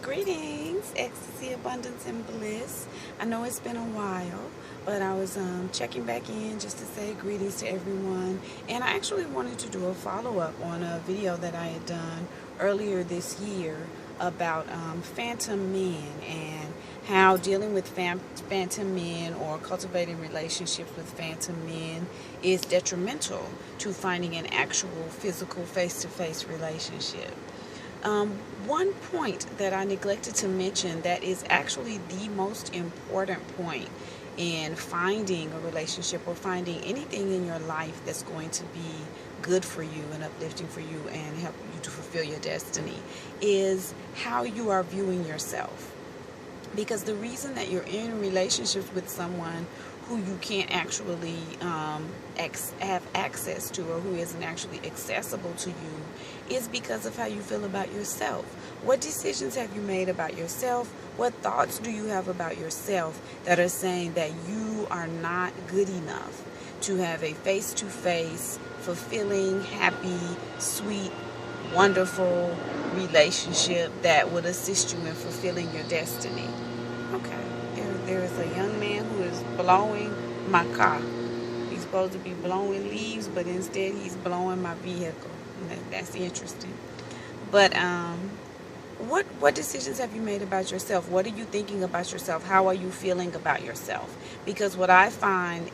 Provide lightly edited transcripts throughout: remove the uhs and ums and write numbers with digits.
Greetings, ecstasy, abundance, and bliss. I know it's been a while, but I was checking back in just to say greetings to everyone. And I actually wanted to do a follow-up on a video that I had done earlier this year about phantom men and how dealing with phantom men or cultivating relationships with phantom men is detrimental to finding an actual physical face-to-face relationship. One point that I neglected to mention that is actually the most important point in finding a relationship or finding anything in your life that's going to be good for you and uplifting for you and help you to fulfill your destiny is how you are viewing yourself. Because the reason that you're in relationships with someone who you can't actually have access to, or who isn't actually accessible to you, is because of how you feel about yourself. What decisions have you made about yourself? What thoughts do you have about yourself that are saying that you are not good enough to have a face-to-face, fulfilling, happy, sweet, wonderful relationship that would assist you in fulfilling your destiny? Okay, there is a young man who is blowing my car. He's supposed to be blowing leaves, but instead he's blowing my vehicle. That's interesting. But what decisions have you made about yourself? What are you thinking about yourself? How are you feeling about yourself? Because what I find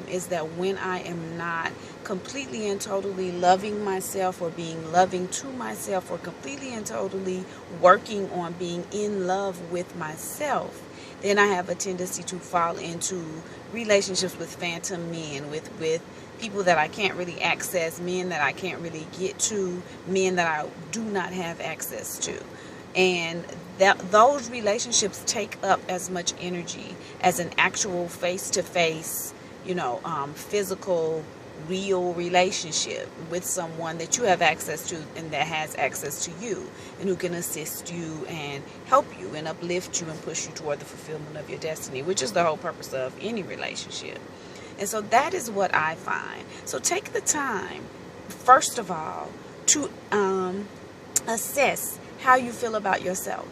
is that when I am not completely and totally loving myself or being loving to myself or completely and totally working on being in love with myself, then I have a tendency to fall into relationships with phantom men, with people that I can't really access, men that I can't really get to, men that I do not have access to. And those relationships take up as much energy as an actual face-to-face, physical, real relationship with someone that you have access to and that has access to you and who can assist you and help you and uplift you and push you toward the fulfillment of your destiny, which is the whole purpose of any relationship. And so that is what I find. So take the time, first of all, to assess how you feel about yourself.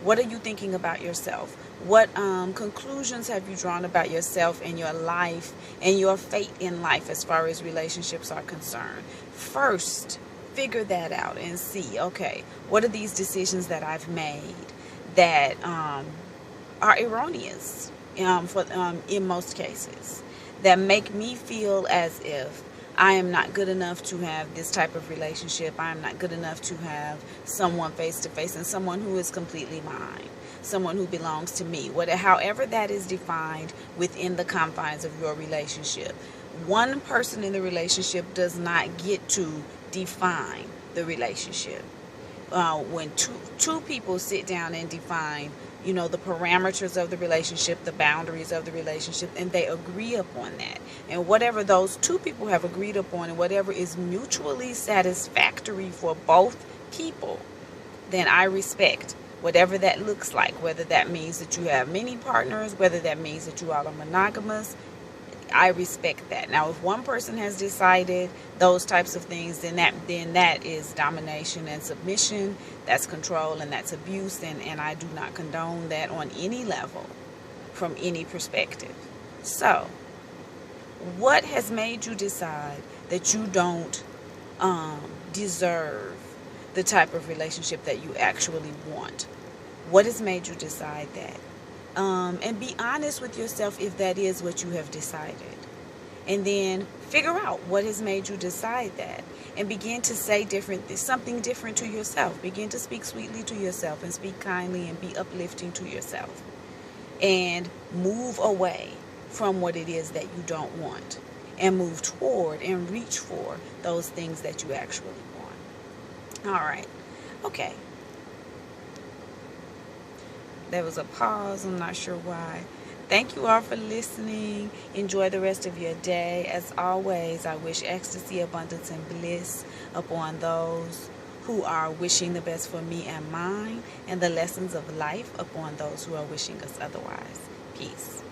What are you thinking about yourself? What conclusions have you drawn about yourself and your life and your fate in life as far as relationships are concerned? First, figure that out and see, okay, what are these decisions that I've made that are erroneous in most cases, that make me feel as if I am not good enough to have this type of relationship. I am not good enough to have someone face to face and someone who is completely mine, someone who belongs to me, however that is defined within the confines of your relationship. One person in the relationship does not get to define the relationship. When two people sit down and define the parameters of the relationship, the boundaries of the relationship, and they agree upon that. And whatever those two people have agreed upon and whatever is mutually satisfactory for both people, then I respect whatever that looks like, whether that means that you have many partners, whether that means that you all are monogamous. I respect that. Now, if one person has decided those types of things, then that is domination and submission. That's control and that's abuse, and I do not condone that on any level, from any perspective. So, what has made you decide that you don't deserve the type of relationship that you actually want? What has made you decide that? And be honest with yourself if that is what you have decided. And then figure out what has made you decide that. And begin to say something different to yourself. Begin to speak sweetly to yourself and speak kindly and be uplifting to yourself. And move away from what it is that you don't want. And move toward and reach for those things that you actually want. All right. Okay. There was a pause. I'm not sure why. Thank you all for listening. Enjoy the rest of your day. As always, I wish ecstasy, abundance, and bliss upon those who are wishing the best for me and mine, and the lessons of life upon those who are wishing us otherwise. Peace.